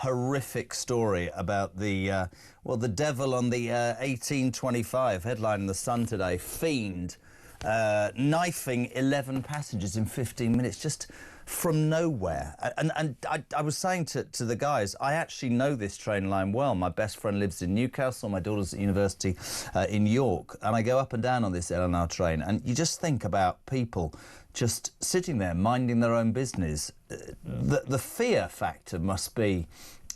horrific story about the, well, the devil on the 1825 headline in The Sun today. Fiend knifing 11 passengers in 15 minutes, just from nowhere. And I was saying to the guys, I actually know this train line well. My best friend lives in Newcastle, my daughter's at university in York, and I go up and down on this LNER train, and you just think about people just sitting there minding their own business. The fear factor must be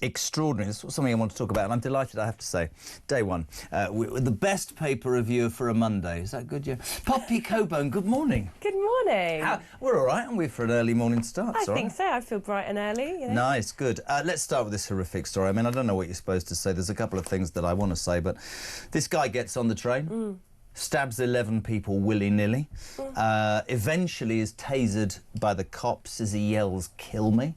extraordinary. This is something I want to talk about, and I'm delighted, I have to say. Day one, the best paper reviewer for a Monday. Is that good, yeah? Poppy Coburn, good morning. Good morning. We're all right, aren't we, for an early morning start? I think so. I feel bright and early. You know? Nice, good. Let's start with this horrific story. I mean, I don't know what you're supposed to say. There's a couple of things that I want to say, but this guy gets on the train, stabs 11 people willy-nilly, eventually is tasered by the cops as he yells, "Kill me."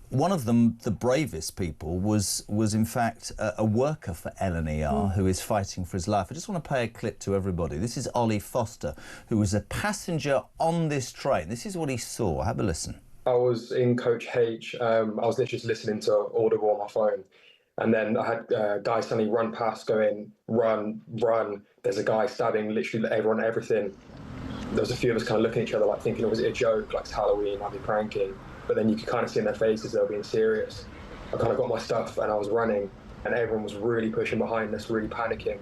One of them, the bravest people, was in fact a worker for LNER who is fighting for his life. I just want to play a clip to everybody. This is Ollie Foster, who was a passenger on this train. This is what he saw. Have a listen. I was in Coach H. I was literally just listening to Audible on my phone. And then I had guys suddenly run past going, "Run, run." There's a guy stabbing literally everyone, everything. There was a few of us kind of looking at each other like thinking, was it a joke, like it's Halloween, I'll be pranking. But then you could kind of see in their faces they were being serious. I kind of got my stuff and I was running, and everyone was really pushing behind us, really panicking.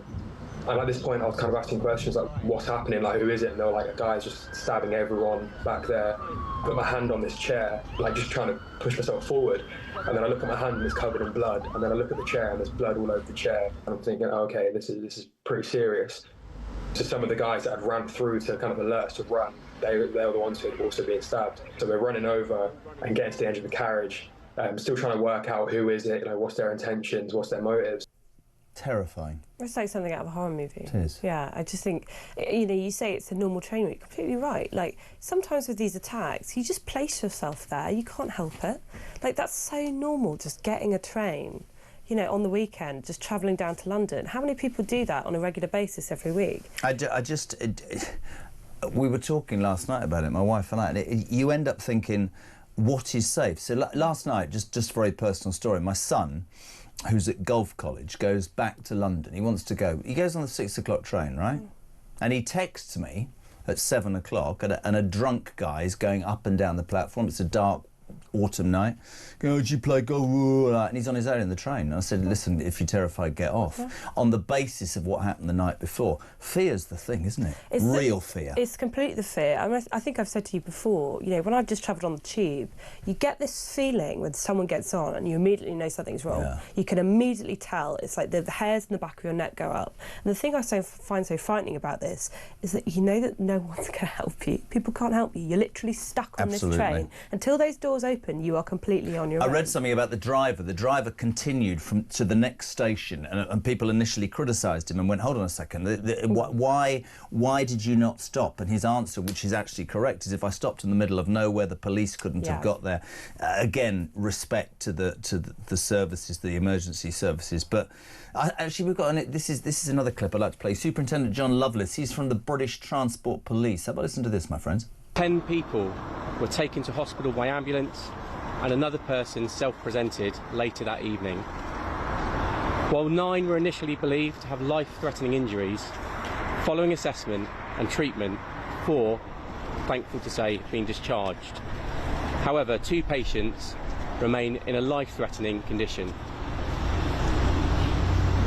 And at this point I was kind of asking questions like, what's happening, like who is it? And they were like, a guy's just stabbing everyone back there. Put my hand on this chair, like just trying to push myself forward. And then I look at my hand and it's covered in blood. And then I look at the chair and there's blood all over the chair. And I'm thinking, okay, this is pretty serious. So some of the guys that had ran through to kind of alert us to run, they were the ones who had also been stabbed. So we're running over and getting to the edge of the carriage, still trying to work out who is it, you know, what's their intentions, what's their motives. Terrifying. It's like something out of a horror movie. It is. Yeah, I just think, you know, you say it's a normal train route, completely right. Like, sometimes with these attacks, you just place yourself there, you can't help it. Like, that's so normal, just getting a train, you know, on the weekend, just travelling down to London. How many people do that on a regular basis every week? We were talking last night about it, my wife and I, and you end up thinking, what is safe? So last night, just a very personal story, my son, who's at golf college, goes back to London. He wants to go. He goes on the 6 o'clock train, right? And he texts me at 7 o'clock, and a drunk guy is going up and down the platform. It's a dark autumn night. Go, "Did you play golf?" And he's on his own in the train. And I said, "Listen, if you're terrified, get off." On the basis of what happened the night before. Fear's the thing, isn't it? It's real fear. It's completely the fear. I think I've said to you before, you know, when I've just travelled on the tube, you get this feeling when someone gets on and you immediately know something's wrong. Yeah. You can immediately tell. It's like the hairs in the back of your neck go up. And the thing I find so frightening about this is that you know that no one's going to help you. People can't help you. You're literally stuck on this train. Until those doors open, you are completely on your own. I read something about the driver. The driver continued to the next station, and people initially criticised him and went, "Hold on a second, why did you not stop?" And his answer, which is actually correct, is, "If I stopped in the middle of nowhere, the police couldn't have got there." Again, respect to the services, the emergency services. But actually, we've got this is another clip I'd like to play. Superintendent John Lovelace. He's from the British Transport Police. How about listen to this, my friends? 10 people were taken to hospital by ambulance, and another person self-presented later that evening. While 9 were initially believed to have life-threatening injuries, following assessment and treatment, 4, thankful to say, have been discharged. However, 2 patients remain in a life-threatening condition.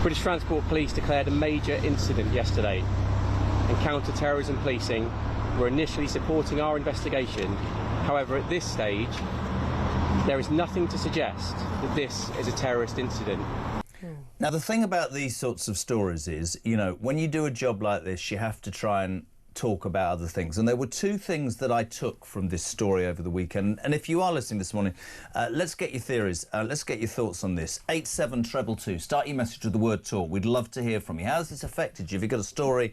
British Transport Police declared a major incident yesterday, and counter-terrorism policing were initially supporting our investigation. However, at this stage, there is nothing to suggest that this is a terrorist incident. Now, the thing about these sorts of stories is, you know, when you do a job like this, you have to try and talk about other things. And there were 2 things that I took from this story over the weekend. And if you are listening this morning, let's get your theories. Let's get your thoughts on this. 87222. Start your message with the word talk. We'd love to hear from you. How has this affected you? Have you got a story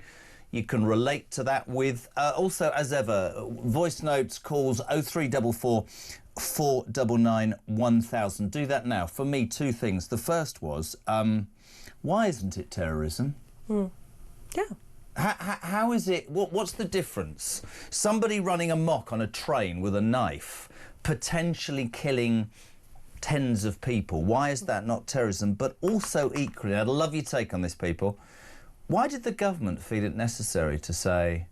you can relate to that with? Also, as ever, voice notes, calls 0344 499 1000. Do that now. For me, 2 things. The first was, why isn't it terrorism? Yeah. How is it? What's the difference? Somebody running amok on a train with a knife, potentially killing tens of people. Why is that not terrorism? But also equally, I'd love your take on this, people. Why did the government feel it necessary to say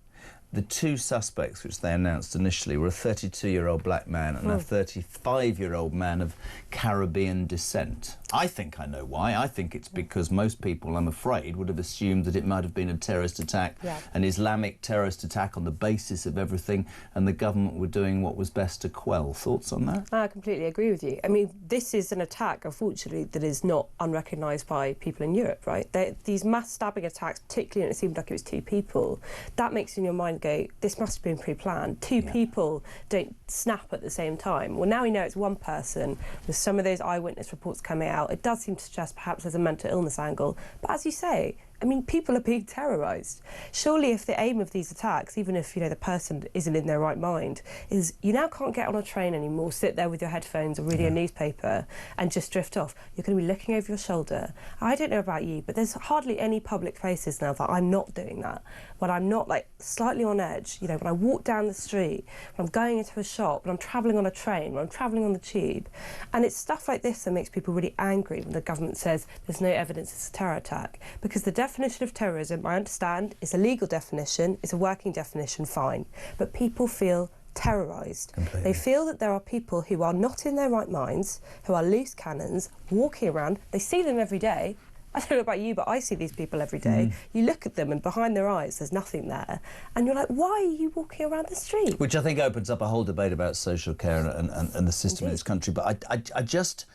the two suspects, which they announced initially, were a 32-year-old black man and a 35-year-old man of Caribbean descent? I think I know why. I think it's because most people, I'm afraid, would have assumed that it might have been a terrorist attack, an Islamic terrorist attack on the basis of everything, and the government were doing what was best to quell. Thoughts on that? I completely agree with you. I mean, this is an attack, unfortunately, that is not unrecognised by people in Europe, right? These mass stabbing attacks, particularly when it seemed like it was two people, that makes in your mind go, this must have been pre-planned. Two people don't snap at the same time. Well, now we know it's one person. With some of those eyewitness reports coming out, it does seem to suggest perhaps there's a mental illness angle. But as you say, I mean, people are being terrorised. Surely if the aim of these attacks, even if, you know, the person isn't in their right mind, is you now can't get on a train anymore, sit there with your headphones or reading a newspaper and just drift off. You're going to be looking over your shoulder. I don't know about you, but there's hardly any public places now that I'm not doing that. When I'm not, like, slightly on edge, you know, when I walk down the street, when I'm going into a shop, when I'm travelling on a train, when I'm travelling on the tube. And it's stuff like this that makes people really angry when the government says there's no evidence it's a terror attack. Because the definition of terrorism, I understand, is a legal definition, it's a working definition, fine. But people feel terrorised. Completely. They feel that there are people who are not in their right minds, who are loose cannons, walking around. They see them every day. I don't know about you, but I see these people every day. You look at them and behind their eyes there's nothing there. And you're like, why are you walking around the street? Which I think opens up a whole debate about social care and the system in this country. But I just...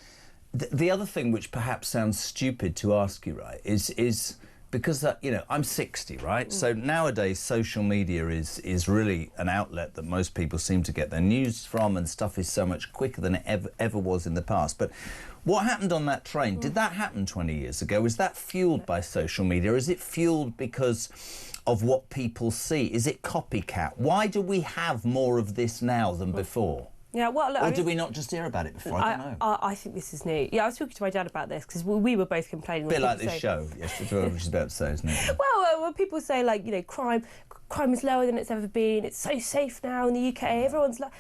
The other thing which perhaps sounds stupid to ask you, right, is because, you know, I'm 60, right? So nowadays social media is really an outlet that most people seem to get their news from, and stuff is so much quicker than it ever was in the past. But what happened on that train, did that happen 20 years ago? Was that fuelled by social media? Is it fuelled because of what people see? Is it copycat? Why do we have more of this now than before? Yeah, well, look, or did we not just hear about it before? I don't know. I think this is new. Yeah, I was talking to my dad about this because we were both complaining. A bit like this show, yes, that's what I was about to say, isn't it? Well, when people say, like, you know, crime is lower than it's ever been, it's so safe now in the UK, everyone's like...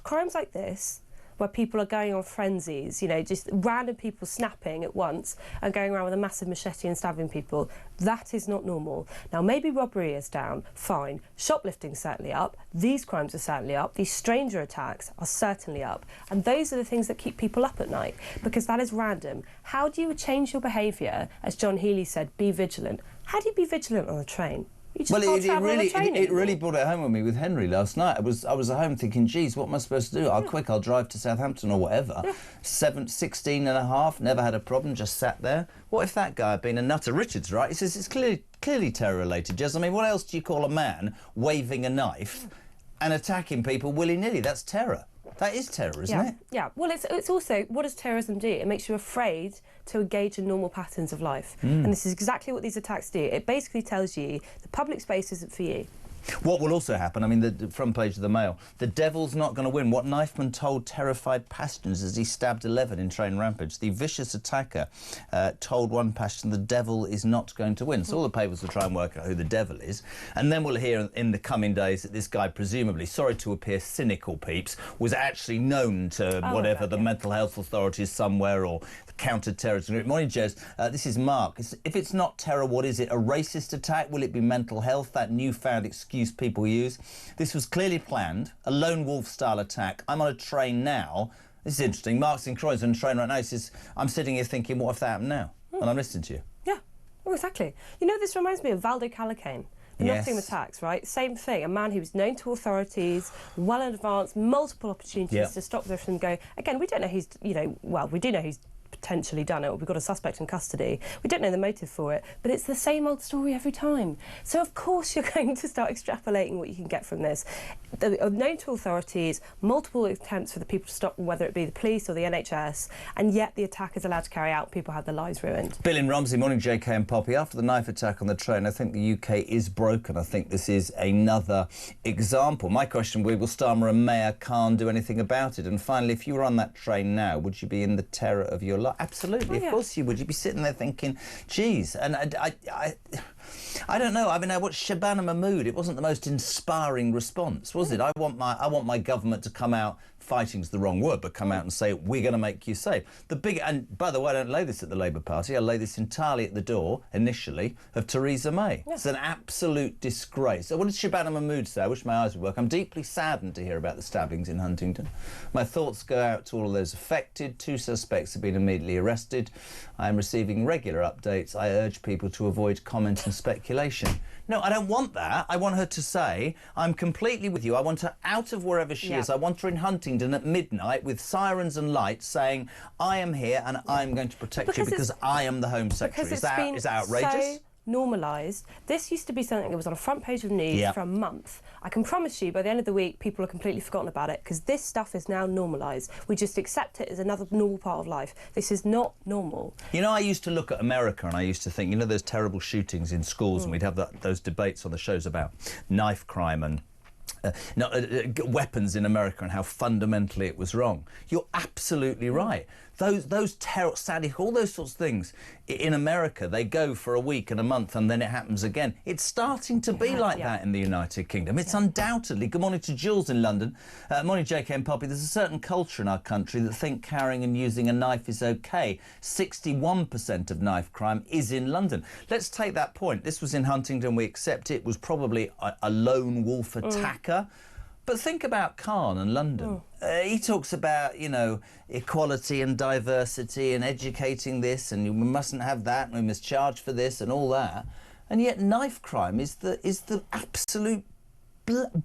crimes like this, where people are going on frenzies, you know, just random people snapping at once and going around with a massive machete and stabbing people, that is not normal. Now, maybe robbery is down, fine. Shoplifting's certainly up. These crimes are certainly up. These stranger attacks are certainly up. And those are the things that keep people up at night, because that is random. How do you change your behaviour? As John Healey said, be vigilant. How do you be vigilant on a train? Well, it really brought it home with me with Henry last night. I was at home thinking, geez, what am I supposed to do? I'll drive to Southampton or whatever. 16 and a half, never had a problem, just sat there. What if that guy had been a nutter? Richard's right. He says it's clearly terror-related, Jez. I mean, what else do you call a man waving a knife and attacking people willy-nilly? That's terror. That is terror, isn't it? Yeah. Well, it's also, what does terrorism do? It makes you afraid to engage in normal patterns of life. And this is exactly what these attacks do. It basically tells you the public space isn't for you. What will also happen, I mean, the front page of the Mail, the devil's not going to win. What knifeman told terrified passengers as he stabbed 11 in train rampage. The vicious attacker told one passenger the devil is not going to win. So all the papers will try and work out who the devil is. And then we'll hear in the coming days that this guy, presumably, sorry to appear cynical, peeps, was actually known to the mental health authorities somewhere or the counter-terrorism group. Morning, Jez. This is Mark. If it's not terror, what is it? A racist attack? Will it be mental health? That newfound excuse people use. This was clearly planned, a lone wolf-style attack. I'm on a train now. This is interesting. Mark's in Croydon on a train right now. He says, I'm sitting here thinking, what if that happened now? And I'm listening to you. Yeah, well, exactly. You know, this reminds me of Valdo Calacane. The Nottingham attacks, right? Same thing. A man who was known to authorities, well in advance, multiple opportunities to stop them from going. Again, we don't know who's, you know, well, we do know who's potentially done it. We've got a suspect in custody. We don't know the motive for it, but it's the same old story every time. So of course you're going to start extrapolating what you can get from this. Known to authorities, multiple attempts for the people to stop, whether it be the police or the NHS, and yet the attack is allowed to carry out. People have their lives ruined. Bill in Romsey, morning, JK and Poppy. After the knife attack on the train, I think the UK is broken. I think this is another example. My question, will Starmer and Mayor can't do anything about it? And finally, if you were on that train now, would you be in the terror of your life? Absolutely, of course you would. You'd be sitting there thinking, geez, and I don't know. I mean, I watched Shabana Mahmood. It wasn't the most inspiring response, was it? I want my government to come out fighting's the wrong word, but come out and say, we're going to make you safe. And by the way, I don't lay this at the Labour Party, I lay this entirely at the door, initially, of Theresa May. Yes. It's an absolute disgrace. What did Shabana Mahmood say? I wish my eyes would work. I'm deeply saddened to hear about the stabbings in Huntingdon. My thoughts go out to all of those affected. 2 suspects have been immediately arrested. I am receiving regular updates. I urge people to avoid comment and speculation. No, I don't want that. I want her to say, I'm completely with you. I want her out of wherever she is. I want her in Huntingdon at midnight with sirens and lights saying, I am here and I'm going to protect you because I am the Home Secretary. Is that outrageous? So normalised. This used to be something that was on a front page of news for a month. I can promise you by the end of the week people are completely forgotten about it because this stuff is now normalised. We just accept it as another normal part of life. This is not normal. You know, I used to look at America and I used to think, you know, those terrible shootings in schools and we'd have those debates on the shows about knife crime and weapons in America and how fundamentally it was wrong. You're absolutely right. Those terror, Sadiq, all those sorts of things, in America, they go for a week and a month and then it happens again. It's starting to be like that in the United Kingdom. It's undoubtedly. Good morning to Jules in London. Morning, JK and Poppy. There's a certain culture in our country that think carrying and using a knife is OK. 61% of knife crime is in London. Let's take that point. This was in Huntingdon. We accept it was probably a lone wolf attacker. But think about Khan and London. He talks about, you know, equality and diversity and educating this and we mustn't have that and we must charge for this and all that. And yet knife crime is the absolute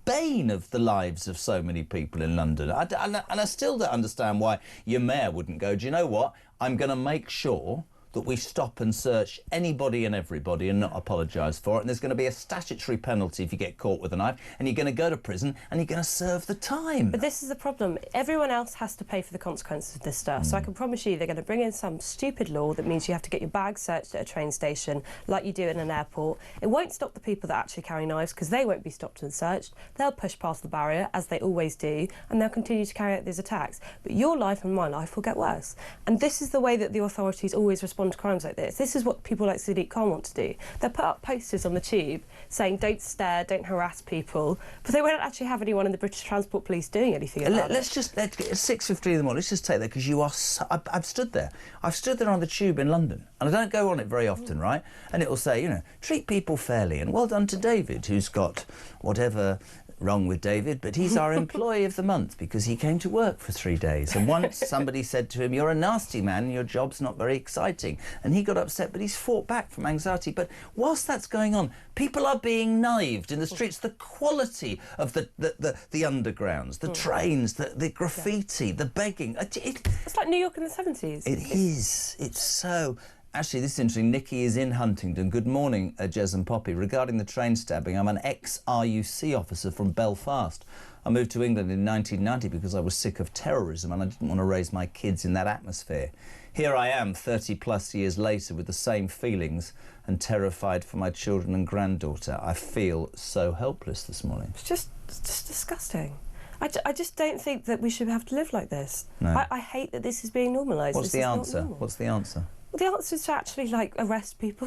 bane of the lives of so many people in London. And I still don't understand why your mayor wouldn't go, do you know what? I'm going to make sure that we stop and search anybody and everybody and not apologise for it. And there's going to be a statutory penalty if you get caught with a knife and you're going to go to prison and you're going to serve the time. But this is the problem. Everyone else has to pay for the consequences of this stuff. So I can promise you they're going to bring in some stupid law that means you have to get your bag searched at a train station like you do in an airport. It won't stop the people that actually carry knives because they won't be stopped and searched. They'll push past the barrier, as they always do, and they'll continue to carry out these attacks. But your life and my life will get worse. And this is the way that the authorities always respond to crimes like this. This is what people like Sadiq Khan want to do. They'll put up posters on the tube saying don't stare, don't harass people, but they won't actually have anyone in the British Transport Police doing anything about it. Let's get 6:15 in the morning. Let's just take that because you are so, I've stood there. I've stood there on the tube in London and I don't go on it very often, right? And it will say, you know, treat people fairly and well done to David who's got whatever wrong with David, but he's our employee of the month because he came to work for 3 days. And once somebody said to him, you're a nasty man, your job's not very exciting. And he got upset, but he's fought back from anxiety. But whilst that's going on, people are being knifed in the streets. The quality of the undergrounds, the trains, the graffiti, the begging. It's like New York in the 70s. It is. It's so... Actually, this is interesting. Nikki is in Huntingdon. Good morning, Jez and Poppy. Regarding the train stabbing, I'm an ex-RUC officer from Belfast. I moved to England in 1990 because I was sick of terrorism and I didn't want to raise my kids in that atmosphere. Here I am, 30-plus years later, with the same feelings and terrified for my children and granddaughter. I feel so helpless this morning. It's just disgusting. I just don't think that we should have to live like this. No. I hate that this is being normalised. What's the answer? What's the answer? Well, the answer is to actually, like, arrest people,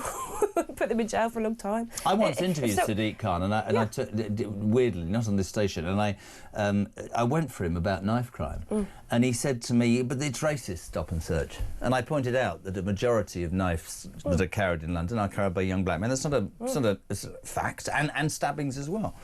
put them in jail for a long time. I once interviewed Sadiq Khan, and I took, weirdly, not on this station, and I went for him about knife crime, and he said to me, but it's racist, stop and search. And I pointed out that a majority of knives that are carried in London are carried by young black men. That's not a fact, and stabbings as well.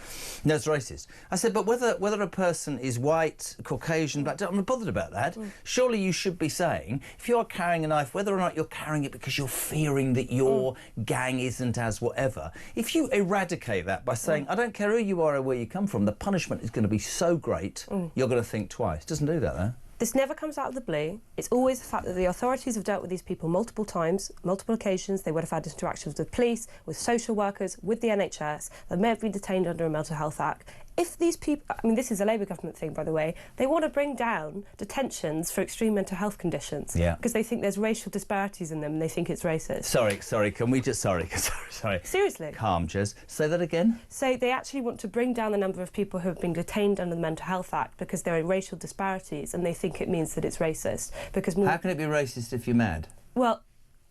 No, it's racist. I said, but whether a person is white, Caucasian, black, I'm not bothered about that. Surely you should be saying, if you're carrying a knife, whether or not you're carrying it because you're fearing that your gang isn't as whatever. If you eradicate that by saying, I don't care who you are or where you come from, the punishment is going to be so great, you're going to think twice. It doesn't do that, though. This never comes out of the blue. It's always the fact that the authorities have dealt with these people multiple times, multiple occasions. They would have had interactions with police, with social workers, with the NHS. They may have been detained under a Mental Health Act. If these people, I mean, this is a Labour government thing, by the way, they want to bring down detentions for extreme mental health conditions because they think there's racial disparities in them and they think it's racist. Sorry, can we just... Sorry. Seriously. Calm, Jez. Say that again. So they actually want to bring down the number of people who have been detained under the Mental Health Act because there are racial disparities and they think it means that it's racist. Because how can it be racist if you're mad? Well,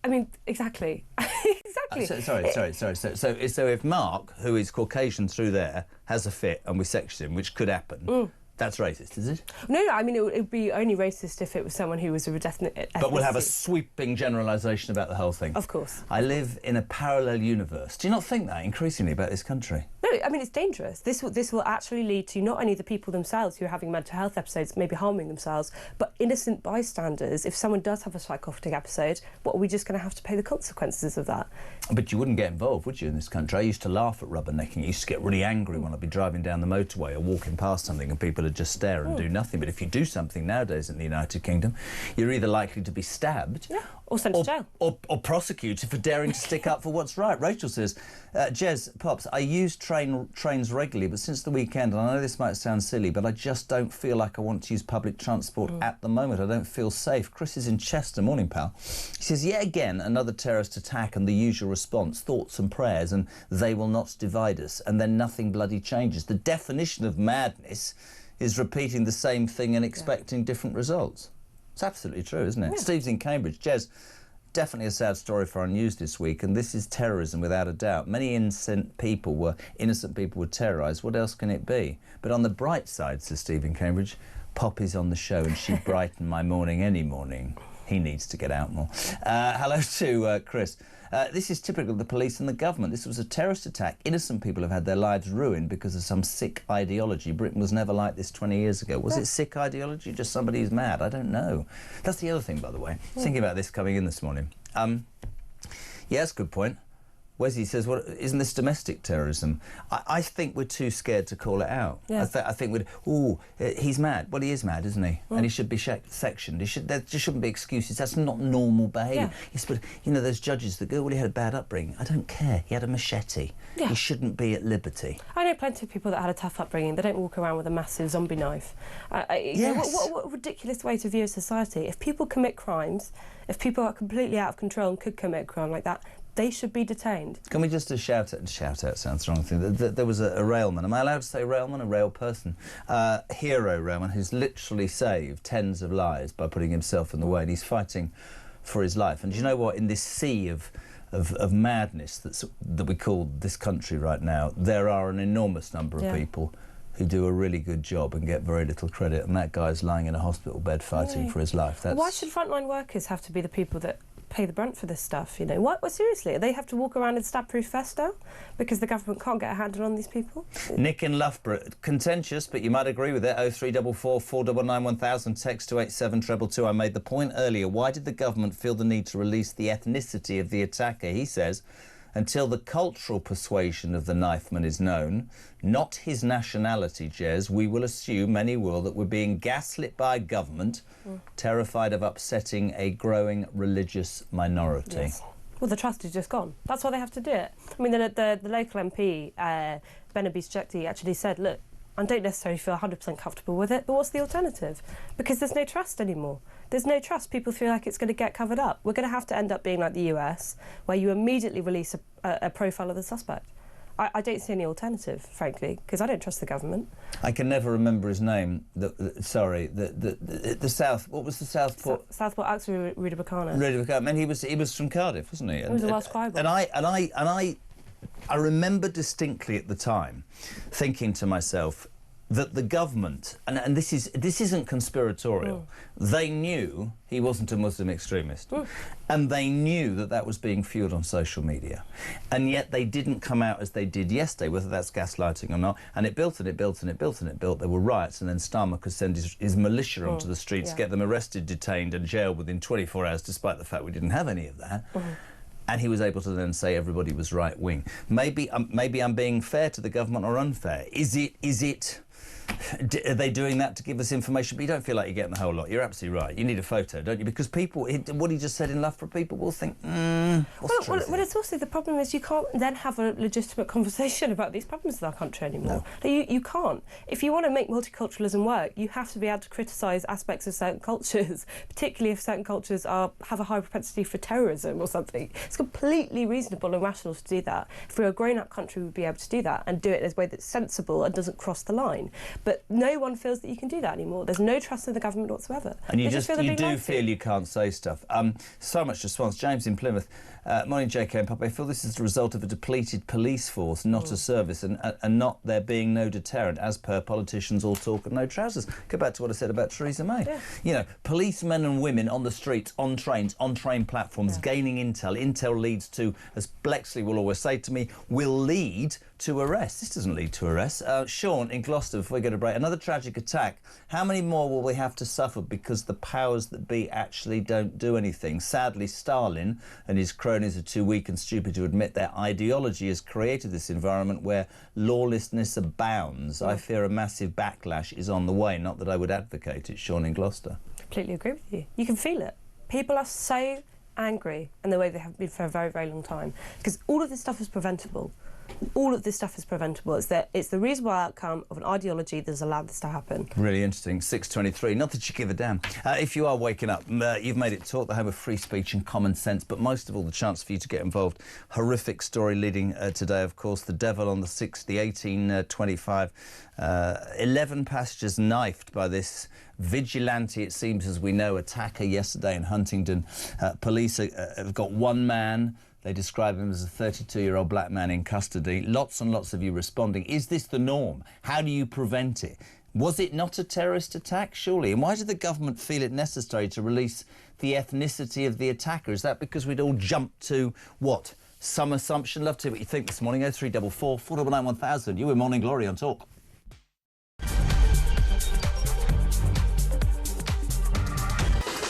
I mean, exactly. Exactly. So if Mark, who is Caucasian through there, has a fit and we section him, which could happen, That's racist, is it? No, I mean, it would be only racist if it was someone who was of a definite ethnicity. But we'll have a sweeping generalisation about the whole thing. Of course. I live in a parallel universe. Do you not think that increasingly about this country? No, I mean, it's dangerous. This will actually lead to not only the people themselves who are having mental health episodes, maybe harming themselves, but innocent bystanders. If someone does have a psychotic episode, what are we just going to have to pay the consequences of that? But you wouldn't get involved, would you, in this country? I used to laugh at rubbernecking. I used to get really angry when I'd be driving down the motorway or walking past something and people would just stare and do nothing. But if you do something nowadays in the United Kingdom, you're either likely to be stabbed or sent to jail. Or prosecuted for daring to stick up for what's right. Rachel says, Jez, Pops, I use trains regularly, but since the weekend, and I know this might sound silly, but I just don't feel like I want to use public transport at the moment. I don't feel safe. Chris is in Chester. Morning, pal. He says, yet again, another terrorist attack and the usual response, thoughts and prayers, and they will not divide us, and then nothing bloody changes. The definition of madness is repeating the same thing and expecting different results. It's absolutely true, isn't it? Yeah. Steve's in Cambridge. Jez, definitely a sad story for our news this week, and this is terrorism without a doubt. Many innocent people were terrorised. What else can it be? But on the bright side, says Steve in Cambridge, Poppy's on the show and she'd brighten my morning any morning. He needs to get out more. Hello to Chris. This is typical of the police and the government. This was a terrorist attack. Innocent people have had their lives ruined because of some sick ideology. Britain was never like this 20 years ago. Was it sick ideology? Just somebody who's mad? I don't know. That's the other thing, by the way. Thinking about this coming in this morning. Yeah, that's a good point. Wesley says, well, isn't this domestic terrorism? I think we're too scared to call it out. Yeah. I think he's mad. Well, he is mad, isn't he? And he should be sectioned. There just shouldn't be excuses. That's not normal behaviour. Yeah. Yes, but, you know, there's judges that go, well, he had a bad upbringing. I don't care. He had a machete. Yeah. He shouldn't be at liberty. I know plenty of people that had a tough upbringing. They don't walk around with a massive zombie knife. Yes. You know, what a ridiculous way to view a society. If people commit crimes, if people are completely out of control and could commit a crime like that, they should be detained. Can we just shout out sounds the wrong thing. There was a railman. Am I allowed to say railman? A rail person. Hero railman who's literally saved tens of lives by putting himself in the way, and he's fighting for his life. And do you know what? In this sea of madness that we call this country right now, there are an enormous number of people who do a really good job and get very little credit, and that guy's lying in a hospital bed fighting for his life. Why should frontline workers have to be the people that pay the brunt for this stuff, you know? What seriously, they have to walk around in stab-proof vests now because the government can't get a handle on these people? Nick in Loughborough, contentious, but you might agree with it. 0344 499 1000, text to 87222. I made the point earlier, why did the government feel the need to release the ethnicity of the attacker? He says, until the cultural persuasion of the knifeman is known, not his nationality, Jez, we will assume, many will, that we're being gaslit by government, terrified of upsetting a growing religious minority. Yes. Well, the trust is just gone. That's why they have to do it. I mean, the local MP, Benabis Chakti, actually said, look, I don't necessarily feel 100% comfortable with it, but what's the alternative? Because there's no trust anymore. There's no trust. People feel like it's going to get covered up. We're going to have to end up being like the US, where you immediately release a profile of the suspect. I don't see any alternative, frankly, because I don't trust the government. I can never remember his name. The South. What was the Southport? Southport Axel Rudabakana. Rudabakana. I mean, he was from Cardiff, wasn't he? He was the last scribe. And I remember distinctly at the time thinking to myself that the government, and this isn't conspiratorial, they knew he wasn't a Muslim extremist, and they knew that was being fueled on social media, and yet they didn't come out as they did yesterday, whether that's gaslighting or not, and it built and it built and it built and it built. There were riots, and then Starmer could send his militia onto the streets, get them arrested, detained and jailed within 24 hours, despite the fact we didn't have any of that. And he was able to then say everybody was right-wing. Maybe I'm being fair to the government or unfair. Are they doing that to give us information? But you don't feel like you're getting the whole lot. You're absolutely right. You need a photo, don't you? Because people, what he just said in Loughborough, people will think, well, it's also the problem is you can't then have a legitimate conversation about these problems in our country anymore. No. You can't. If you want to make multiculturalism work, you have to be able to criticise aspects of certain cultures, particularly if certain cultures have a high propensity for terrorism or something. It's completely reasonable and rational to do that. If we're a grown-up country, we'd be able to do that and do it in a way that's sensible and doesn't cross the line. train. But no one feels that you can do that anymore. There's no trust in the government whatsoever. And you feel you do feel you can't say stuff. So much response. James in Plymouth. Morning, JK and Poppy. I feel this is the result of a depleted police force, not a service, and not there being no deterrent, as per politicians all talk and no trousers. Go back to what I said about Theresa May. Yeah. You know, policemen and women on the streets, on trains, on train platforms, gaining intel. Intel leads to, as Blexley will always say to me, will lead to arrest. This doesn't lead to arrest. Sean in Gloucester, before we go to break, another tragic attack. How many more will we have to suffer because the powers that be actually don't do anything? Sadly, Stalin and his cronies are too weak and stupid to admit their ideology has created this environment where lawlessness abounds. I fear a massive backlash is on the way. Not that I would advocate it. Sean in Gloucester. Completely agree with you. You can feel it. People are so angry in the way they have been for a very, very long time because all of this stuff is preventable. All of this stuff is preventable. It's the reasonable outcome of an ideology that has allowed this to happen. Really interesting. 6:23. Not that you give a damn. If you are waking up, you've made it Talk, the home of free speech and common sense, but most of all, the chance for you to get involved. Horrific story leading today, of course, the devil on the 6th, the 1825. 11 passengers knifed by this vigilante, it seems, as we know, attacker yesterday in Huntingdon. Police have got one man. They describe him as a 32-year-old black man in custody. Lots and lots of you responding. Is this the norm? How do you prevent it? Was it not a terrorist attack, surely? And why did the government feel it necessary to release the ethnicity of the attacker? Is that because we'd all jumped to, what, some assumption? Love to hear what you think this morning. 0344 499 1000. You were Morning Glory on Talk.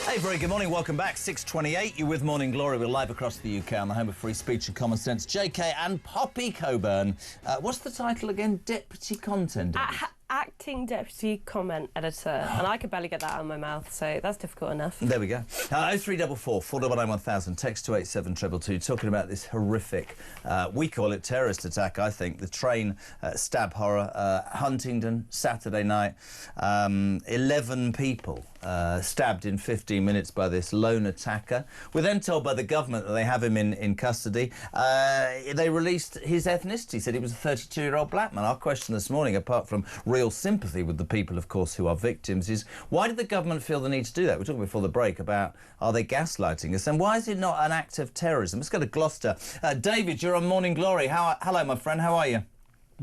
Hey, very good morning. Welcome back. 6:28. You're with Morning Glory. We're live across the UK on the home of free speech and common sense. JK and Poppy Coburn. What's the title again? Deputy Content Editor. Acting Deputy Comment Editor. And I could barely get that out of my mouth, so that's difficult enough. There we go. 0344 499 1000. Text to 87222. Talking about this horrific, we call it terrorist attack, I think. The train stab horror. Huntingdon, Saturday night. 11 people stabbed in 15 minutes by this lone attacker. We're then told by the government that they have him in custody. They released his ethnicity, said he was a 32-year-old black man. Our question this morning, apart from real sympathy with the people, of course, who are victims, is why did the government feel the need to do that? We were talking before the break about, are they gaslighting us? And why is it not an act of terrorism? Let's go to Gloucester. David, you're on Morning Glory. Hello, my friend. How are you?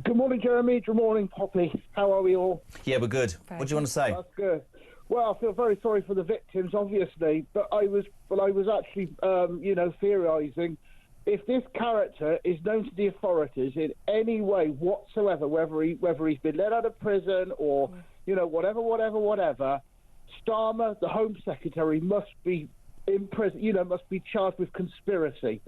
Good morning, Jeremy. Good morning, Poppy. How are we all? Yeah, we're good. What do you want to say? That's good. Well, I feel very sorry for the victims, obviously, but I was actually, theorising. If this character is known to the authorities in any way whatsoever, whether he's been let out of prison or, whatever, Starmer, the Home Secretary, must be in prison, must be charged with conspiracy.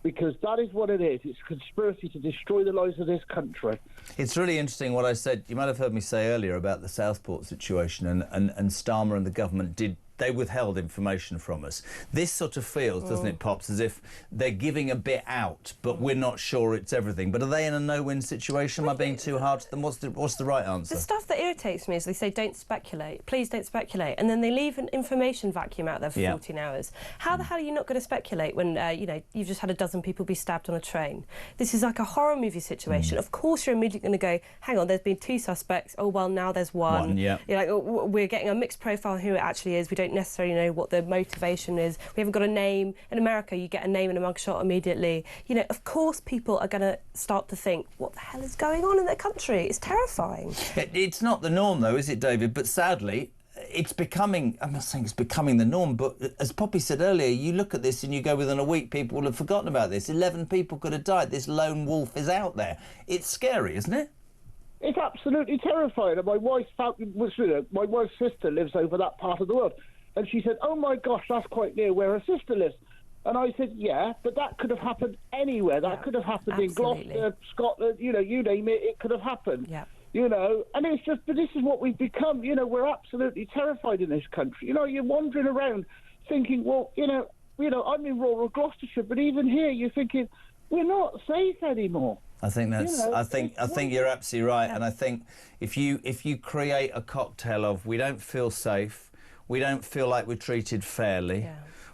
Because that is what it is. It's a conspiracy to destroy the lives of this country. It's really interesting what I said. You might have heard me say earlier about the Southport situation and Starmer and the government they withheld information from us. This sort of feels, doesn't it, Pops, as if they're giving a bit out, but we're not sure it's everything. But are they in a no-win situation? Am I being too hard to them? What's the right answer? The stuff that irritates me is they say, don't speculate, please don't speculate, and then they leave an information vacuum out there for 14 hours. How the hell are you not going to speculate when, you've just had a dozen people be stabbed on a train? This is like a horror movie situation. Of course you're immediately going to go, hang on, there's been 2 suspects, oh, well, now there's one. You're like, oh, we're getting a mixed profile of who it actually is. We don't necessarily know what the motivation is. We haven't got a name. In America, you get a name and a mugshot immediately. Of course people are going to start to think, what the hell is going on in their country? It's terrifying. It's not the norm, though, is it, David? But sadly, it's becoming, I'm not saying it's becoming the norm, but as Poppy said earlier, you look at this and you go, within a week, people will have forgotten about this. 11 people could have died. This lone wolf is out there. It's scary, isn't it? It's absolutely terrifying. And my wife's sister lives over that part of the world. And she said, oh, my gosh, that's quite near where her sister lives. And I said, yeah, but that could have happened anywhere. That could have happened in Gloucester, Scotland, you name it, it could have happened. Yeah. And it's just, but this is what we've become. We're absolutely terrified in this country. You're wandering around thinking, well, I'm in rural Gloucestershire, but even here you're thinking, we're not safe anymore. I think that's. I think you're absolutely right. And I think if you create a cocktail of we don't feel safe, we don't feel like we're treated fairly,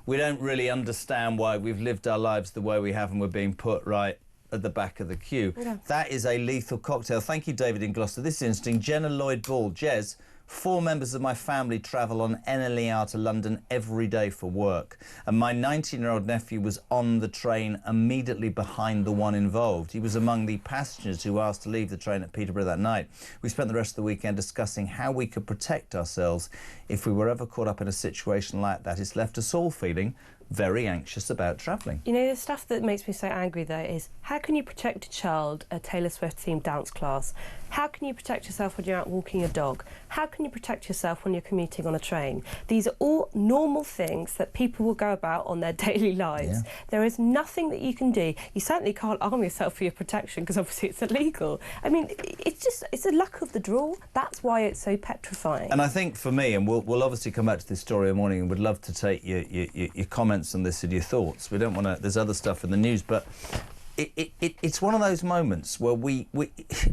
we don't really understand why we've lived our lives the way we have, and we're being put right at the back of the queue. Yeah. That is a lethal cocktail. Thank you, David in Gloucester. This is interesting. Jenna Lloyd-Ball. Jez, 4 members of my family travel on LNER to London every day for work, and my 19-year-old nephew was on the train immediately behind the one involved. He was among the passengers who asked to leave the train at Peterborough that night. We spent the rest of the weekend discussing how we could protect ourselves if we were ever caught up in a situation like that. It's left us all feeling very anxious about travelling. You know, the stuff that makes me so angry, though, is how can you protect a child at Taylor Swift-themed dance class? How can you protect yourself when you're out walking your dog? How can you protect yourself when you're commuting on a train? These are all normal things that people will go about on their daily lives. Yeah. There is nothing that you can do. You certainly can't arm yourself for your protection because obviously it's illegal. I mean, it's a luck of the draw. That's why it's so petrifying. And I think for me, and we'll obviously come back to this story in the morning and would love to take your comments on this and your thoughts. We don't want to, there's other stuff in the news, but it's one of those moments where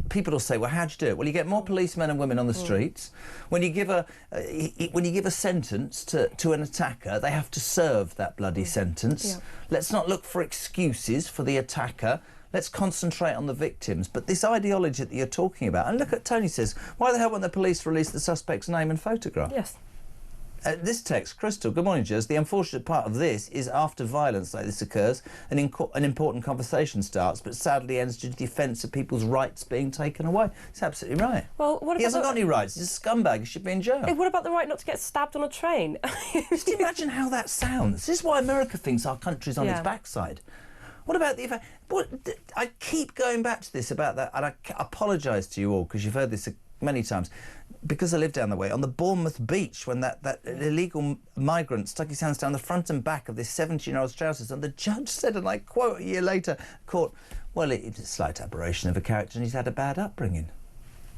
people will say, well, how'd you do it? Well, you get more policemen and women on the streets. When you give a sentence to an attacker, they have to serve that bloody sentence. Yeah. Let's not look for excuses for the attacker. Let's concentrate on the victims. But this ideology that you're talking about, and look at Tony says, why the hell won't the police release the suspect's name and photograph? Yes. This text, Crystal, good morning, Jez. The unfortunate part of this is after violence like this occurs, an important conversation starts, but sadly ends due to the offence of people's rights being taken away. It's absolutely right. Well, what He about hasn't got any rights. He's a scumbag. He should be in jail. What about the right not to get stabbed on a train? Just imagine how that sounds. This is why America thinks our country's on its Yeah. backside. What about the effect? I keep going back to this about that, and I apologise to you all because you've heard this many times. Because I live down the way, on the Bournemouth beach, when that illegal migrant stuck his hands down the front and back of this 17-year-old's trousers, and the judge said, and I quote a year later, court, well, it's a slight aberration of a character and he's had a bad upbringing.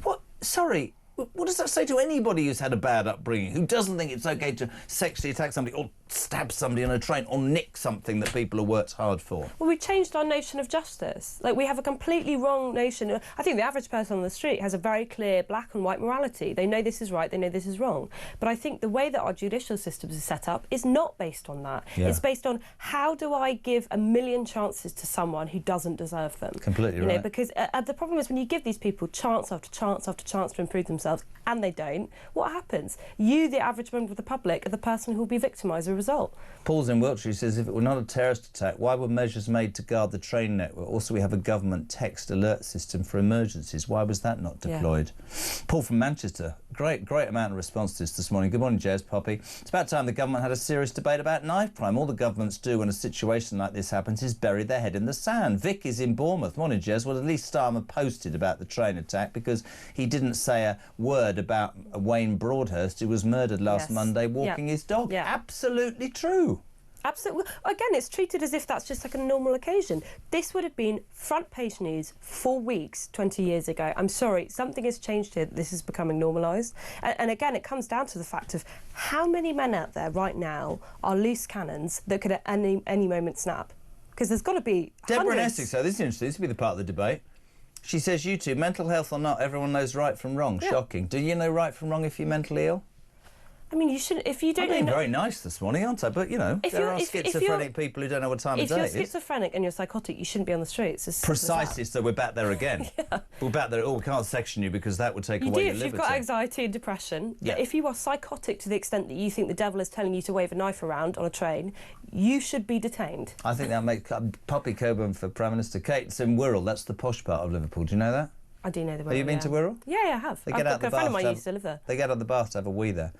What? Sorry. What does that say to anybody who's had a bad upbringing, who doesn't think it's OK to sexually attack somebody or stab somebody on a train or nick something that people have worked hard for? Well, we've changed our notion of justice. Like, we have a completely wrong notion. I think the average person on the street has a very clear black and white morality. They know this is right, they know this is wrong. But I think the way that our judicial systems are set up is not based on that. Yeah. It's based on how do I give a million chances to someone who doesn't deserve them. Completely you know, right. because the problem is when you give these people chance after chance after chance to improve themselves, and they don't, what happens? You, the average member of the public, are the person who will be victimised as a result. Paul's in Wiltshire. He says, if it were not a terrorist attack, why were measures made to guard the train network? Also, we have a government text alert system for emergencies. Why was that not deployed? Yeah. Paul from Manchester. Great amount of response to this morning. Good morning, Jez, Poppy. It's about time the government had a serious debate about knife crime. All the governments do when a situation like this happens is bury their head in the sand. Vic is in Bournemouth. Morning, Jez. Well, at least Starmer posted about the train attack because he didn't say a word about Wayne Broadhurst, who was murdered last Monday walking his dog. Yeah. Absolutely true. Absolutely. Again, it's treated as if that's just like a normal occasion. This would have been front page news for weeks 20 years ago. I'm sorry, something has changed here. This is becoming normalised. And again, it comes down to the fact of how many men out there right now are loose cannons that could at any moment snap. Because there's got to be Deborah in hundreds. Essex, so this is interesting. This will be the part of the debate. She says, you two, mental health or not, everyone knows right from wrong. Yeah. Shocking. Do you know right from wrong if you're mentally ill? I mean, you shouldn't. If you don't I'm being know, very nice this morning, aren't I? But, you know, there are schizophrenic people who don't know what time of if day you're it is. schizophrenic and you're psychotic, you shouldn't be on the streets. It's Precisely, so we're back there again. Yeah. We're back there. Oh, we can't section you because that would take You away do your if liberty. you've got anxiety and depression. Yeah. But if you are psychotic to the extent that you think the devil is telling you to wave a knife around on a train, you should be detained. I think that'll make Poppy Coburn for Prime Minister. Kate's in Wirral. That's the posh part of Liverpool. Do you know that? I do know the Wirral. Have you been to Wirral? Yeah, I have. They get out the a friend of bath mine to used to live there. They get out of the bath to have a wee there.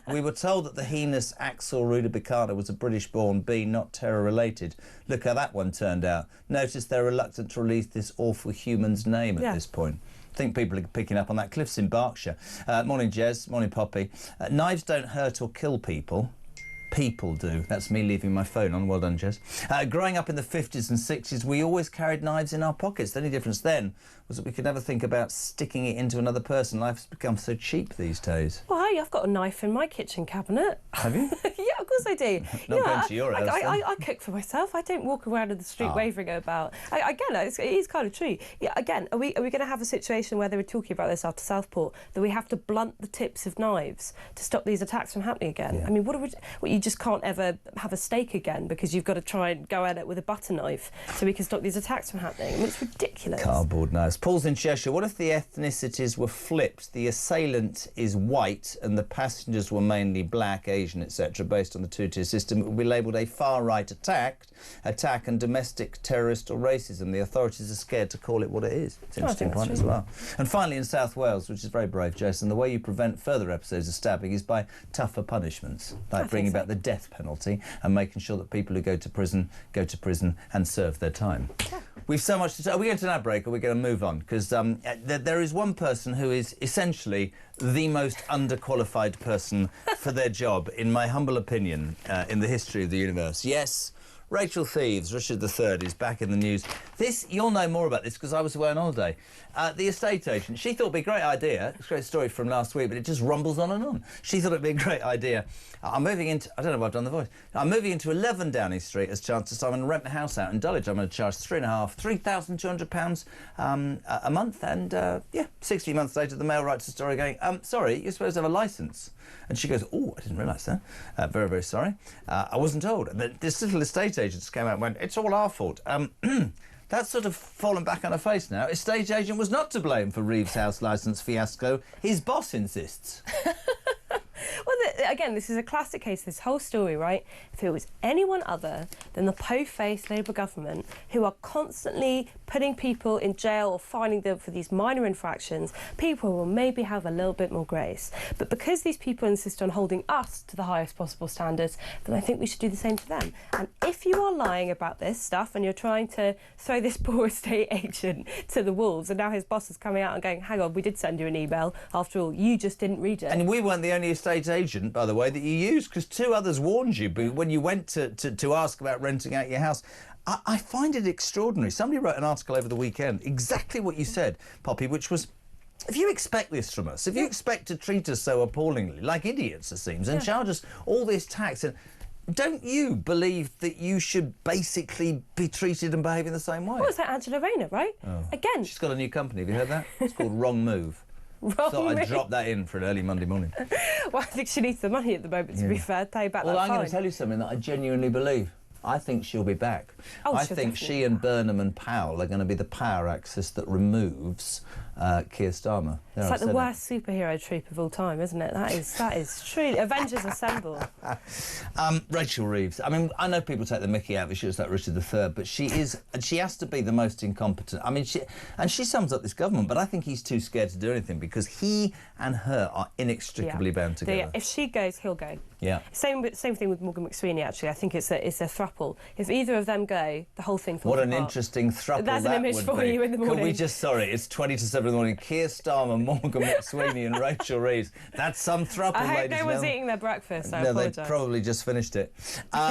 We were told that the heinous Axel Rudabicata was a British-born B, not terror-related. Look how that one turned out. Notice they're reluctant to release this awful human's name at this point. I think people are picking up on that. Cliff's in Berkshire. Morning, Jez. Morning, Poppy. Knives don't hurt or kill people. People do. That's me leaving my phone on. Well done, Jez. Growing up in the 50s and 60s, we always carried knives in our pockets. The only difference then was that we could never think about sticking it into another person. Life has become so cheap these days. Well, hey, I've got a knife in my kitchen cabinet. Have you? Yeah, of course course I do. Not going to your house, I cook for myself. I don't walk around in the street wavering about. Again, it is kind of true. Yeah. Again, are we going to have a situation where they were talking about this after Southport, that we have to blunt the tips of knives to stop these attacks from happening again? Yeah. I mean, what you just can't ever have a steak again because you've got to try and go at it with a butter knife so we can stop these attacks from happening. I mean, it's ridiculous. Cardboard knives. Paul's in Cheshire. What if the ethnicities were flipped? The assailant is white and the passengers were mainly black, Asian, etc. Based on the two-tier system, it would be labelled a far-right attack and domestic terrorist or racism. The authorities are scared to call it what it is. It's an interesting point as well. And finally, in South Wales, which is very brave, Jason, the way you prevent further episodes of stabbing is by tougher punishments, like bringing back the death penalty and making sure that people who go to prison and serve their time. Yeah. We've so much to say. Are we going to an ad break or are we going to move on? Because there is one person who is essentially the most underqualified person for their job, in my humble opinion, in the history of the universe. Yes, Rachel Reeves, Richard III, is back in the news. You'll know more about this because I was away on holiday. The estate agent, she thought it'd be a great idea. It's a great story from last week, but it just rumbles on and on. She thought it'd be a great idea. I'm moving into, I don't know if I've done the voice. I'm moving into 11 Downing Street as Chancellor, so I'm going to rent my house out in Dulwich. I'm going to charge £3,200 a month, and yeah, 60 months later, the Mail writes a story going, sorry, you're supposed to have a licence. And she goes, oh, I didn't realise that. Very, very sorry. I wasn't told. And this little estate agent came out and went, it's all our fault. That's sort of fallen back on her face now. Estate agent was not to blame for Reeves' house licence fiasco. His boss insists. Well, again, this is a classic case, this whole story, right? If it was anyone other than the po-faced Labour government who are constantly putting people in jail or fining them for these minor infractions, people will maybe have a little bit more grace. But because these people insist on holding us to the highest possible standards, then I think we should do the same to them. And if you are lying about this stuff and you're trying to throw this poor estate agent to the wolves, and now his boss is coming out and going, hang on, we did send you an email. After all, you just didn't read it. And we weren't the only estate agent, by the way, that you used, because two others warned you when you went to ask about renting out your house. I find it extraordinary. Somebody wrote an article over the weekend, exactly what you said, Poppy, which was, if you expect this from us, if you expect to treat us so appallingly, like idiots it seems, and charge us all this tax, and don't you believe that you should basically be treated and behave in the same way? Well, it's like Angela Rayner, right? Oh. Again. She's got a new company, have you heard that? It's called Wrong Move. Thought I'd drop that in for an early Monday morning. Well, I think she needs the money at the moment, to be fair, pay back that fine. Well, I'm going to tell you something that I genuinely believe. I think she'll be back. Oh, I think she and Burnham and Powell are going to be the power axis that removes Keir Starmer. It's like the worst superhero troop of all time, isn't it? That is truly Avengers Assemble. Rachel Reeves. I mean, I know people take the mickey out of her, she was like Richard III, but she has to be the most incompetent. I mean, she sums up this government, but I think he's too scared to do anything because he and her are inextricably bound together. If she goes, he'll go. Yeah. Same thing with Morgan McSweeney, actually. I think it's a thruple. If either of them go, the whole thing falls apart. What an interesting thruple That's an image for you in the morning. Could we just, sorry, it's 20 to 7 in the morning. Keir Starmer, Morgan McSweeney and Rachel Reeves. That's some thruple, ladies and gentlemen. I hope no one's eating their breakfast, I no, apologise. they probably just finished it. What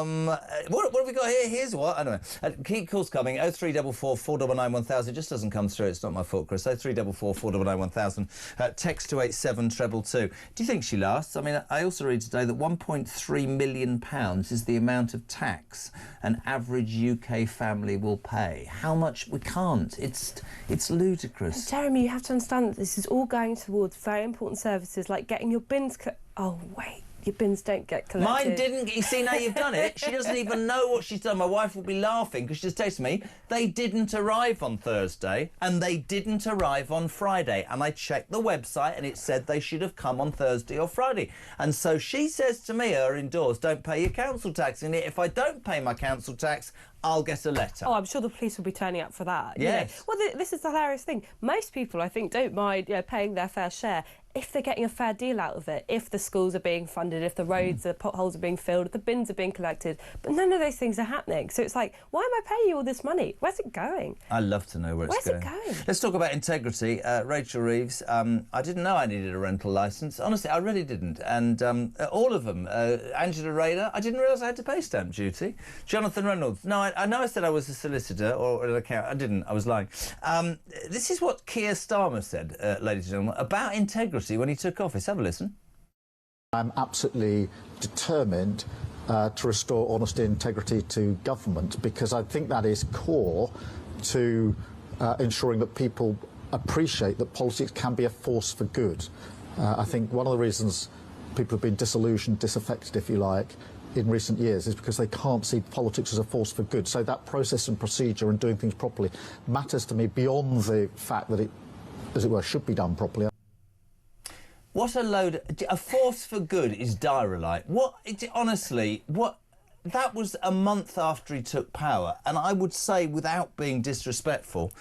have we got here? Here's what? I don't know. Keep calls coming. 0344 499 1000. It just doesn't come through. It's not my fault, Chris. 0344 499 1000. Text to 87222. Do you think she lasts? I mean, I also read today that £1.3 million is the amount of tax an average UK family will pay. How much? We can't. It's ludicrous. Jeremy, you have to understand that this is all going towards very important services like getting your bins... Oh, wait. Your bins don't get collected. Mine didn't. You see, now you've done it. She doesn't even know what she's done. My wife will be laughing because she just texted me, they didn't arrive on Thursday and they didn't arrive on Friday. And I checked the website and it said they should have come on Thursday or Friday. And so she says to me, her indoors, don't pay your council tax. And if I don't pay my council tax, I'll get a letter. Oh, I'm sure the police will be turning up for that. Yes. You know? Well, this is the hilarious thing. Most people, I think, don't mind paying their fair share if they're getting a fair deal out of it, if the schools are being funded, if the roads, the potholes are being filled, if the bins are being collected. But none of those things are happening. So it's like, why am I paying you all this money? Where's it going? I love to know where it's going. Where's it going? Let's talk about integrity. Rachel Reeves, I didn't know I needed a rental licence. Honestly, I really didn't. And all of them. Angela Rayner, I didn't realise I had to pay stamp duty. Jonathan Reynolds, no, I know I said I was a solicitor or an accountant. I didn't. I was lying. This is what Keir Starmer said, ladies and gentlemen, about integrity when he took office. Have a listen. I'm absolutely determined to restore honesty and integrity to government, because I think that is core to ensuring that people appreciate that politics can be a force for good. I think one of the reasons people have been disillusioned, disaffected, if you like, in recent years is because they can't see politics as a force for good. So that process and procedure and doing things properly matters to me beyond the fact that it, as it were, should be done properly. What a load... A force for good is Direlite. What... honestly, what... That was a month after he took power, and I would say, without being disrespectful,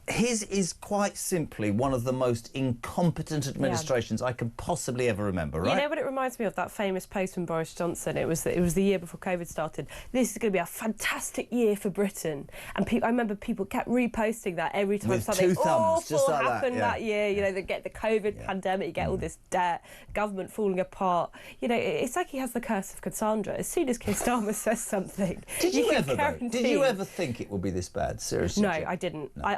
his is quite simply one of the most incompetent administrations I can possibly ever remember, right? You know what it reminds me of? That famous post from Boris Johnson. It was the year before COVID started. This is going to be a fantastic year for Britain. And I remember people kept reposting that every time With something two thumbs, awful just like happened that year. You know, they get the COVID pandemic, you get all this debt, government falling apart. You know, it's like he has the curse of Cassandra. As soon as Keir Starmer says something, Did you ever guarantee... think it would be this bad? Seriously? No, I didn't. No.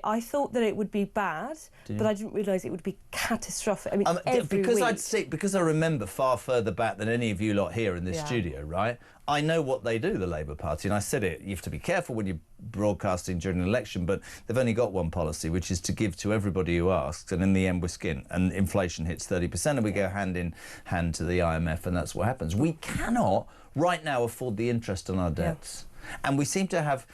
I thought that it would be bad, but I didn't realise it would be catastrophic. I mean, every week. Because I remember far further back than any of you lot here in this studio, right? I know what they do, the Labour Party, and I said it, you have to be careful when you're broadcasting during an election, but they've only got one policy, which is to give to everybody who asks, and in the end we're skint, and inflation hits 30%, and we go hand in hand to the IMF, and that's what happens. We cannot, right now, afford the interest on our debts. And we seem to have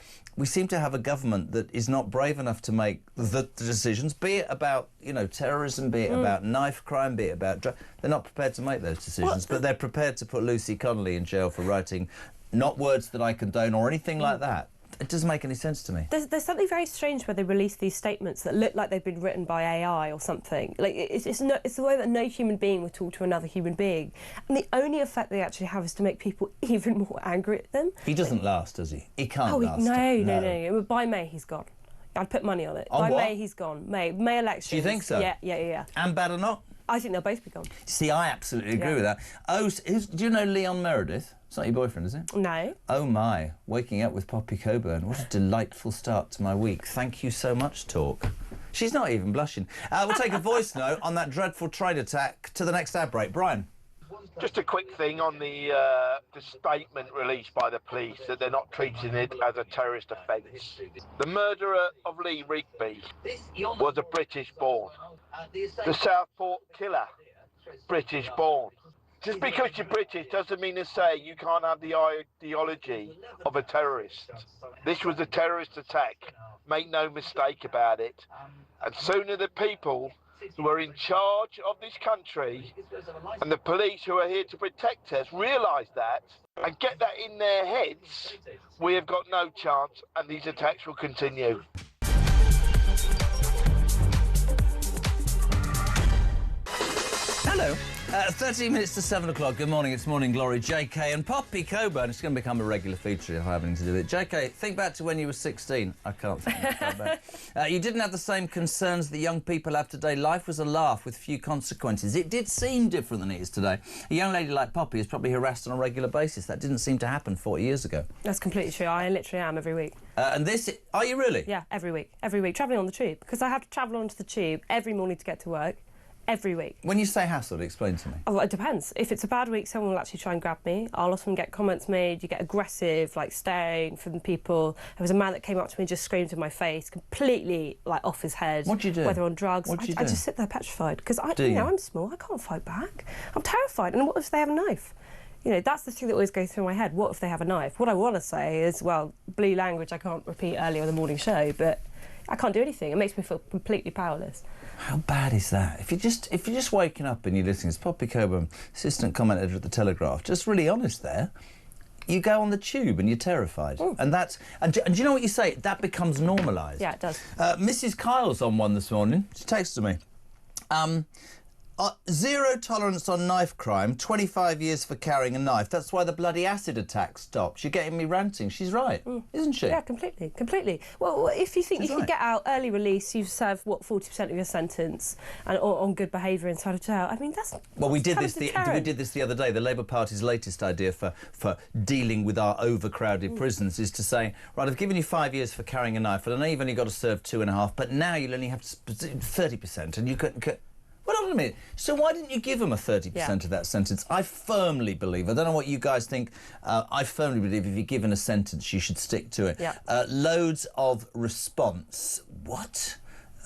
a government that is not brave enough to make the decisions, be it about, you know, terrorism, be it about knife crime, be it about drugs. They're not prepared to make those decisions, but they're prepared to put Lucy Connolly in jail for writing not words that I condone or anything like that. It doesn't make any sense to me. There's something very strange where they release these statements that look like they've been written by AI or something. Like it's the way that no human being would talk to another human being, and the only effect they actually have is to make people even more angry at them. He doesn't last, does he? He can't last. No. By May he's gone. I'd put money on it. By May he's gone. May elections. Do you think so? Yeah. And bad or not? I think they'll both be gone. See, I absolutely agree with that. Oh, do you know Leon Meredith? It's not your boyfriend, is it? No. Oh my, waking up with Poppy Coburn. What a delightful start to my week. Thank you so much, Talk. She's not even blushing. We'll take a voice note on that dreadful train attack to the next ad break. Brian. Just a quick thing on the statement released by the police that they're not treating it as a terrorist offence. The murderer of Lee Rigby was a British-born. The Southport killer, British-born. Just because you're British doesn't mean to say you can't have the ideology of a terrorist. This was a terrorist attack. Make no mistake about it. And sooner the people who are in charge of this country and the police who are here to protect us realise that and get that in their heads, we have got no chance and these attacks will continue. Hello. 13 minutes to 7 o'clock. Good morning, it's Morning Glory. JK and Poppy Coburn. It's going to become a regular feature if I have anything to do with it. JK, think back to when you were 16. I can't think about that. You didn't have the same concerns that young people have today. Life was a laugh with few consequences. It did seem different than it is today. A young lady like Poppy is probably harassed on a regular basis. That didn't seem to happen 40 years ago. That's completely true. I literally am every week. And this... Are you really? Yeah, every week. Every week. Travelling on the tube. Because I have to travel onto the tube every morning to get to work. Every week. When you say hassled, explain to me. Oh, well, it depends. If it's a bad week, someone will actually try and grab me. I'll often get comments made. You get aggressive, like, staring from people. There was a man that came up to me and just screamed in my face, completely, like, off his head. What do you do? Whether on drugs. What do you do? I just sit there petrified. Because, I'm small. I can't fight back. I'm terrified. And what if they have a knife? You know, that's the thing that always goes through my head. What if they have a knife? What I want to say is, well, blue language I can't repeat earlier in the morning show, but I can't do anything. It makes me feel completely powerless. How bad is that? If you're just waking up and you're listening, it's Poppy Coburn, assistant comment editor at the Telegraph, just really honest there. You go on the tube and you're terrified, and do you know what you say? That becomes normalised. Yeah, it does. Mrs. Kyle's on one this morning. She texted me. Zero tolerance on knife crime, 25 years for carrying a knife. That's why the bloody acid attack stopped. You're getting me ranting. She's right, isn't she? Yeah, completely. Well, if you think you can get out early release, you've served, 40% of your sentence and on good behaviour inside of jail. I mean, that's... Well, we did this the other day. The Labour Party's latest idea for dealing with our overcrowded prisons is to say, right, I've given you 5 years for carrying a knife, and I know you've only got to serve 2.5, but now you'll only have to 30%, and you could... We're not on a minute. So why didn't you give him a 30% of that sentence? I firmly believe, I don't know what you guys think, I firmly believe if you're given a sentence, you should stick to it. Yeah. Loads of response. What?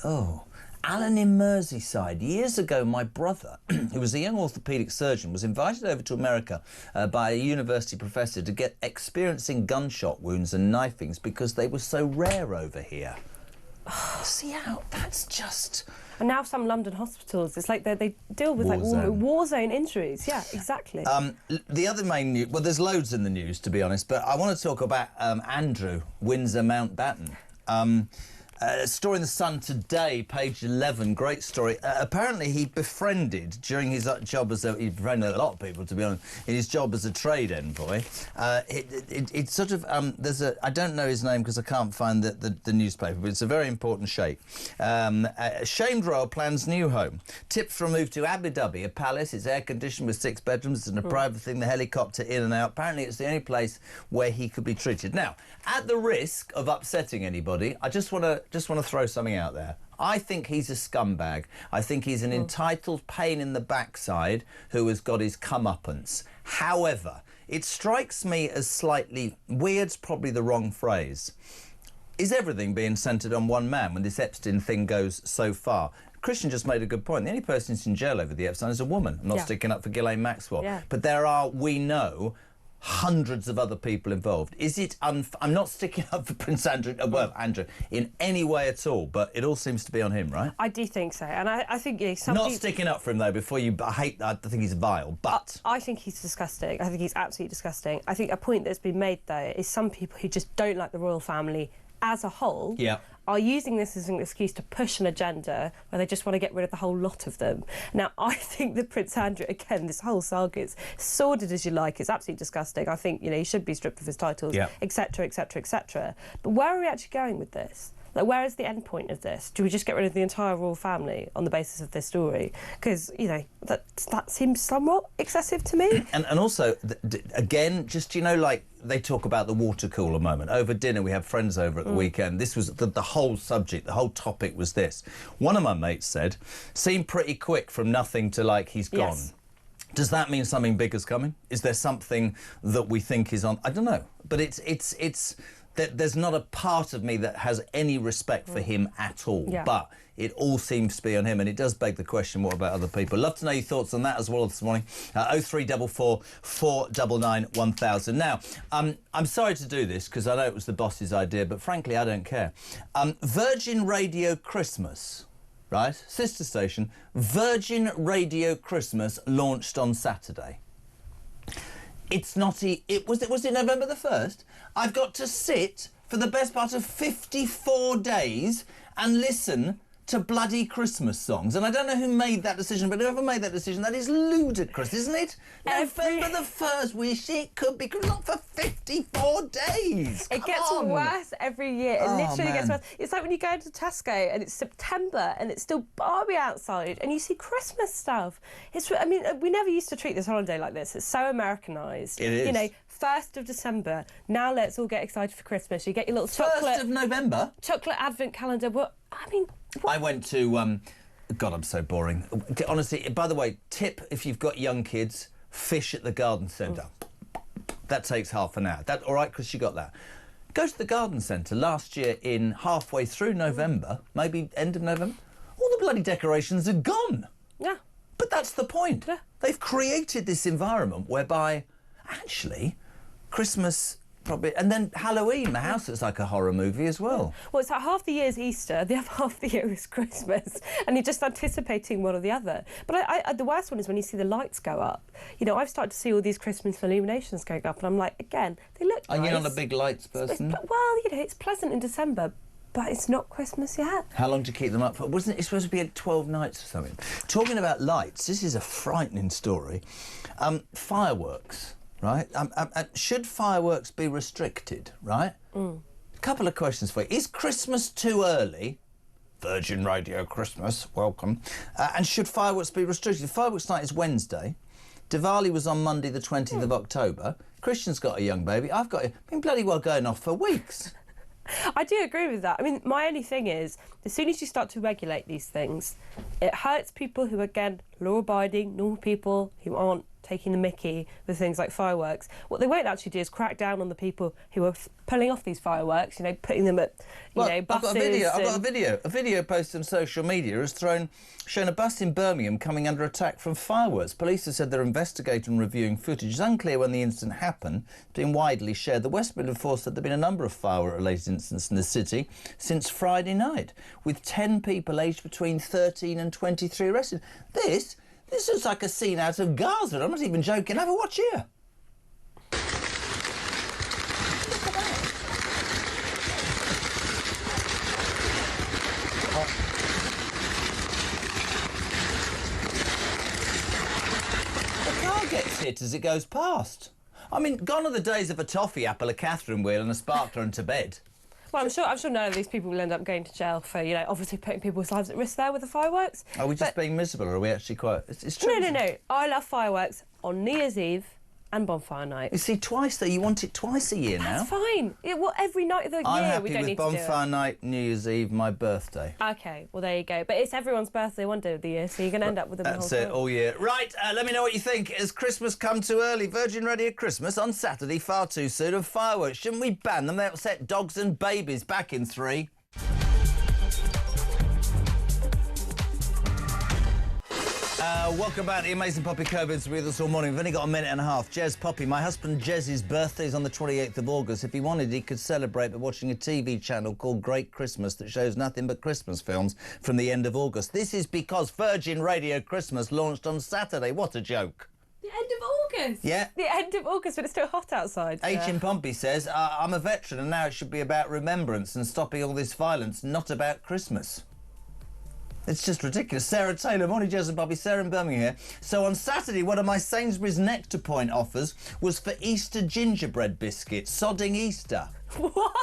Oh. Alan in Merseyside. Years ago, my brother, who was a young orthopaedic surgeon, was invited over to America by a university professor to get experiencing gunshot wounds and knifings because they were so rare over here. See how that's just... And now some London hospitals, it's like they deal with war zone injuries. Yeah, exactly. The other main news... Well, there's loads in the news, to be honest, but I want to talk about Andrew, Windsor Mountbatten. A story in the Sun today, page 11, great story. Apparently he befriended, during his job as he befriended a lot of people, to be honest, in his job as a trade envoy. It's sort of, there's a, I don't know his name because I can't find the newspaper, but it's a very important sheikh. Shamed royal plans new home. Tips for a move to Abu Dhabi, a palace. It's air-conditioned with 6 bedrooms and a private thing, the helicopter in and out. Apparently it's the only place where he could be treated. Now, at the risk of upsetting anybody, I just want to throw something out there. I think he's a scumbag. I think he's an entitled pain in the backside who has got his comeuppance. However, it strikes me as slightly weird's probably the wrong phrase. Is everything being centred on one man when this Epstein thing goes so far? Christian just made a good point. The only person who's in jail over the Epstein is a woman. I'm not sticking up for Ghislaine Maxwell. But there are, we know, hundreds of other people involved. Is it I'm not sticking up for Prince Andrew, Andrew, in any way at all, but it all seems to be on him, right? I do think so, and I think not sticking up for him though. Before you, I think he's vile, but I think he's disgusting. I think he's absolutely disgusting. I think a point that's been made though is some people who just don't like the royal family as a whole. Are using this as an excuse to push an agenda where they just want to get rid of the whole lot of them. Now, I think that Prince Andrew, again, this whole saga is sordid as you like, it's absolutely disgusting. I think, you know, he should be stripped of his titles, etc., etc., etc. But where are we actually going with this? Like, where is the end point of this? Do we just get rid of the entire royal family on the basis of this story? Because, you know, that seems somewhat excessive to me. And also, again, just, you know, like, they talk about the water cooler moment. Over dinner, we had friends over at the weekend. This was the whole subject, the whole topic was this. One of my mates said, seemed pretty quick from nothing to, like, he's gone. Does that mean something big is coming? Is there something that we think is on? I don't know. But it's there's not a part of me that has any respect for him at all. But it all seems to be on him, and it does beg the question, what about other people? Love to know your thoughts on that as well this morning. 0344 499 1000. Now, I'm sorry to do this because I know it was the boss's idea, but frankly, I don't care. Virgin Radio Christmas, right? Sister station, Virgin Radio Christmas launched on Saturday. It's not... Was it November the 1st? I've got to sit for the best part of 54 days and listen to bloody Christmas songs. And I don't know who made that decision, but whoever made that decision, that is ludicrous, isn't it? November the 1st, wish it could be, not for 54 days. It gets worse every year. It literally gets worse. It's like when you go to Tesco and it's September and it's still Barbie outside and you see Christmas stuff. I mean, we never used to treat this holiday like this. It's so Americanised. It is. You know, 1st of December, now let's all get excited for Christmas. You get your little chocolate... 1st of November? Chocolate advent calendar. Well, I mean... I went to... God, I'm so boring. Honestly, by the way, tip if you've got young kids, fish at the garden centre. That takes half an hour. All right, Chris, you got that. Go to the garden centre last year in halfway through November, maybe end of November, all the bloody decorations are gone. Yeah. But that's the point. Yeah. They've created this environment whereby, actually, Christmas... Probably, and then Halloween, the house looks like a horror movie as well. Well, it's like half the year's Easter, the other half of the year is Christmas, and you're just anticipating one or the other. But the worst one is when you see the lights go up. You know, I've started to see all these Christmas illuminations going up, and I'm like, again, they look nice. Are you not a big lights person? Well, you know, it's pleasant in December, but it's not Christmas yet. How long do you keep them up for? Wasn't it supposed to be at 12 nights or something? Talking about lights, this is a frightening story. Fireworks. Right? Should fireworks be restricted, right? A couple of questions for you. Is Christmas too early? Virgin Radio Christmas, welcome. And should fireworks be restricted? Fireworks night is Wednesday. Diwali was on Monday the 20th of October. Christian's got a young baby. I've been bloody well going off for weeks. I do agree with that. I mean, my only thing is, as soon as you start to regulate these things, it hurts people who, again, law-abiding, normal people who aren't taking the mickey with things like fireworks. What they won't actually do is crack down on the people who are pulling off these fireworks, you know, putting them at, buses. I've got a video posted on social media has shown a bus in Birmingham coming under attack from fireworks. Police have said they're investigating and reviewing footage. It's unclear when the incident happened. It's been widely shared. The West Midlands Force said there have been a number of firework-related incidents in the city since Friday night, with 10 people aged between 13 and 23 arrested. This looks like a scene out of Gaza. I'm not even joking. Have a watch here. The car gets hit as it goes past. I mean, gone are the days of a toffee apple, a Catherine wheel and a sparkler and to bed. Well, I'm sure none of these people will end up going to jail for, you know, obviously putting people's lives at risk there with the fireworks. Are we just being miserable, or are we actually quite... It's true. No. I love fireworks on New Year's Eve and bonfire night. You see, twice, though. You want it twice a year now. That's fine. Yeah, well, every night of the year we don't need to do it. I'm happy with bonfire night, New Year's Eve, my birthday. OK, well, there you go. But it's everyone's birthday one day of the year, so you're going to end up with them the whole time. That's it, all year. Right, let me know what you think. Has Christmas come too early? Virgin Radio Christmas on Saturday, far too soon. And fireworks, shouldn't we ban them? They upset dogs and babies. Back in 3. Welcome back. The amazing Poppy Coburn's with us all morning. We've only got a minute and a half. Jez, Poppy, my husband Jez's birthday is on the 28th of August. If he wanted, he could celebrate by watching a TV channel called Great Christmas that shows nothing but Christmas films from the end of August. This is because Virgin Radio Christmas launched on Saturday. What a joke. The end of August? Yeah. The end of August, but it's still hot outside. H in Pompey says, I'm a veteran and now it should be about remembrance and stopping all this violence, not about Christmas. It's just ridiculous. Sarah Taylor, morning, Jez and Bobby. Sarah in Birmingham here. So on Saturday, one of my Sainsbury's Nectar Point offers was for Easter gingerbread biscuits, sodding Easter. What?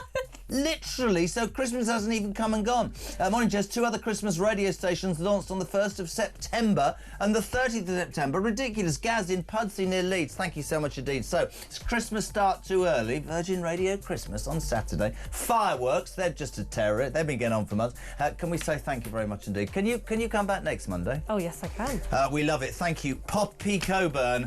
Literally, so Christmas hasn't even come and gone. Morning, Jez. 2 other Christmas radio stations launched on the 1st of September and the 30th of September. Ridiculous. Gaz in Pudsey near Leeds. Thank you so much indeed. So, it's Christmas start too early. Virgin Radio Christmas on Saturday. Fireworks, they're just a terror. They've been getting on for months. Can we say thank you very much indeed? Can you come back next Monday? Oh, yes, I can. We love it. Thank you. Poppy Coburn.